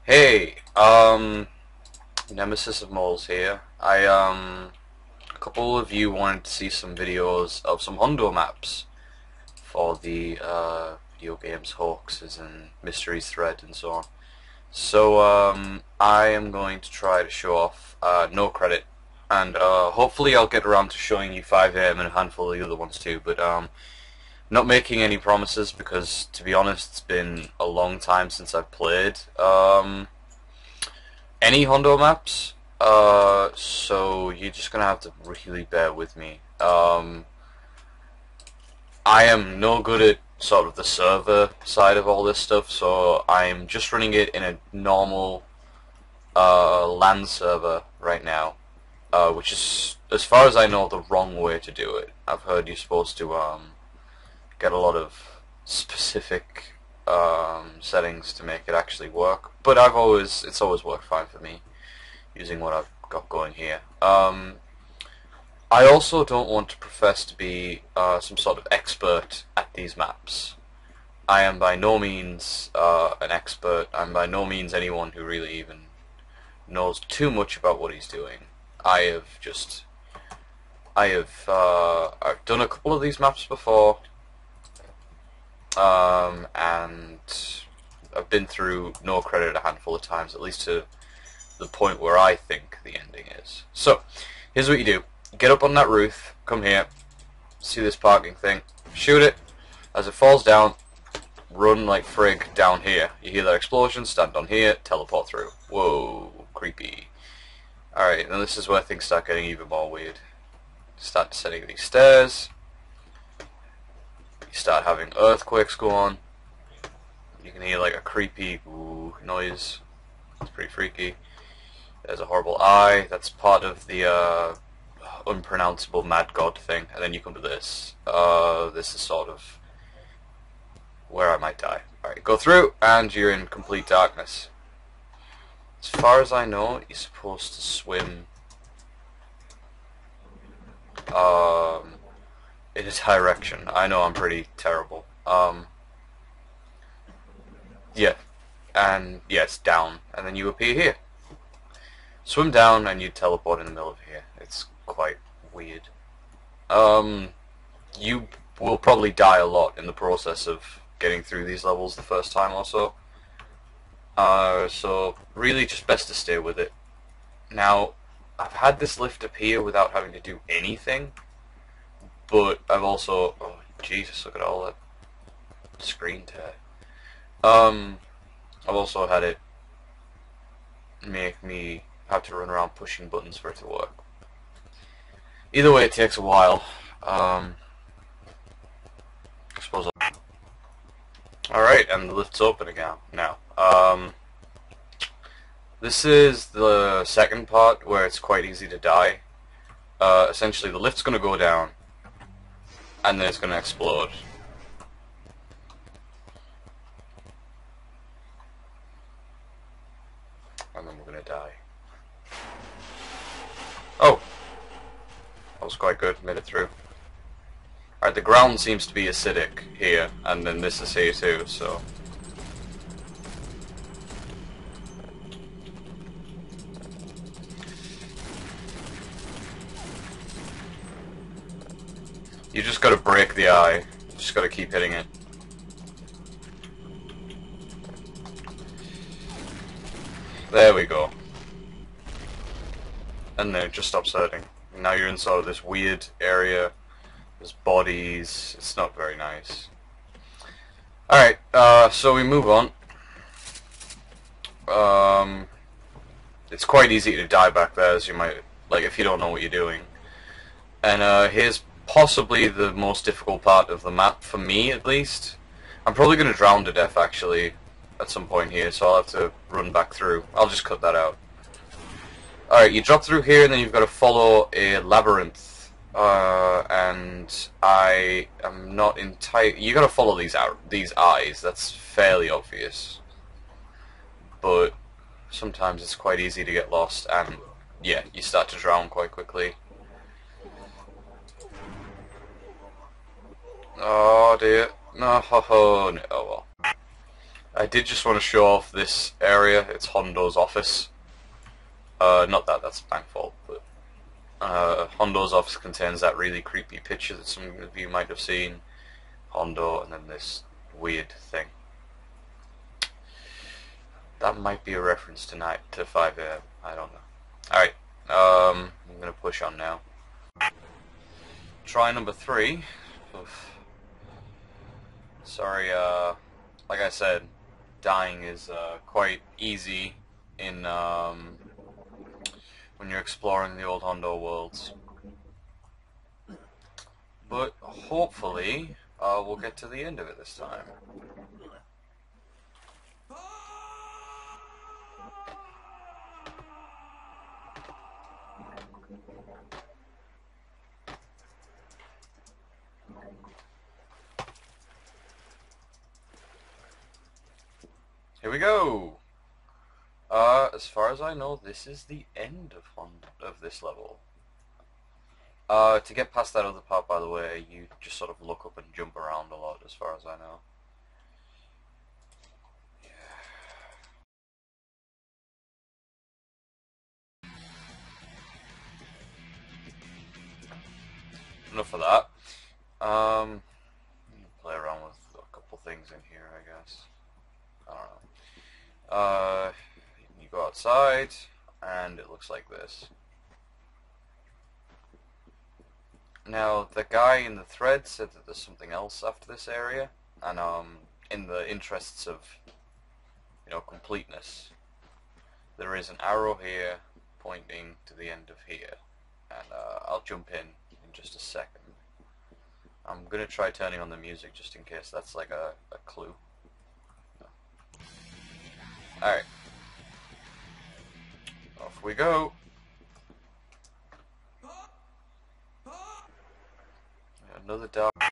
Hey, Nemesis of Moles here. A couple of you wanted to see some videos of some Hondo maps for the video games hoaxes and mysteries thread and so on. So, I am going to try to show off no credit, and hopefully I'll get around to showing you 5am and a handful of the other ones too. But not making any promises because, to be honest, it's been a long time since I've played any Hondo maps. So you're just gonna have to really bear with me. I am no good at sort of the server side of all this stuff, so I'm just running it in a normal LAN server right now, which is, as far as I know, the wrong way to do it. I've heard you're supposed to get a lot of specific settings to make it actually work, but it's always worked fine for me using what I've got going here. I also don't want to profess to be some sort of expert at these maps. I am by no means an expert. I'm by no means anyone who really even knows too much about what he's doing. I've done a couple of these maps before, and I've been through no credit a handful of times, at least to the point where I think the ending is. So, here's what you do. Get up on that roof, come here, see this parking thing, shoot it. As it falls down, run like frig down here. You hear that explosion, stand on here, teleport through. Whoa, creepy. Alright, then this is where things start getting even more weird. Start descending these stairs. You start having earthquakes go on. You can hear like a creepy noise. It's pretty freaky. There's a horrible eye. That's part of the unpronounceable mad god thing. And then you come to this. This is sort of where I might die. Alright, go through and you're in complete darkness. As far as I know, you're supposed to swim in a direction. I know I'm pretty terrible. Yeah. And yes, down. And then you appear here. Swim down and you teleport in the middle of here. It's quite weird. You will probably die a lot in the process of getting through these levels the first time or so. So really just best to stay with it. Now, I've had this lift appear without having to do anything, but I've also, oh Jesus, look at all that screen tear. I've also had it make me have to run around pushing buttons for it to work. Either way, it takes a while. I suppose. Alright, and the lift's open again now. This is the second part where it's quite easy to die. Essentially, the lift's going to go down, and then it's going to explode. And then we're going to die. Oh! That was quite good, made it through. Alright, the ground seems to be acidic here, and then this is here too, so... You just gotta break the eye. You just gotta keep hitting it. There we go. And then it just stops hurting. Now you're in sort of this weird area. There's bodies. It's not very nice. Alright, so we move on. It's quite easy to die back there, as you might, like, if you don't know what you're doing. And here's possibly the most difficult part of the map, for me at least. I'm probably going to drown to death, actually, at some point here, so I'll have to run back through. I'll just cut that out. Alright, you drop through here, and then you've got to follow a labyrinth. And I am not entirely... You got to follow these eyes, that's fairly obvious. But sometimes it's quite easy to get lost, and yeah, you start to drown quite quickly. Oh dear. No, ho ho, no, oh well. I did just want to show off this area. It's Hondo's office. Not that, that's bank fault, but Hondo's office contains that really creepy picture that some of you might have seen. Hondo and then this weird thing. That might be a reference tonight to 5 AM. I don't know. Alright, I'm gonna push on now. Try number 3. Oof. Sorry, like I said, dying is quite easy in when you're exploring the old Hondo worlds. But hopefully, we'll get to the end of it this time. Here we go! As far as I know, this is the end of this level. To get past that other part, by the way, you just sort of look up and jump around a lot, as far as I know. Enough of that. Play around with a couple things in here, I guess. I don't know. You go outside, and it looks like this. Now, the guy in the thread said that there's something else after this area, and in the interests of, you know, completeness, there is an arrow here pointing to the end of here, and I'll jump in just a second. I'm gonna try turning on the music just in case that's like a clue. No. Alright. Off we go. Another dark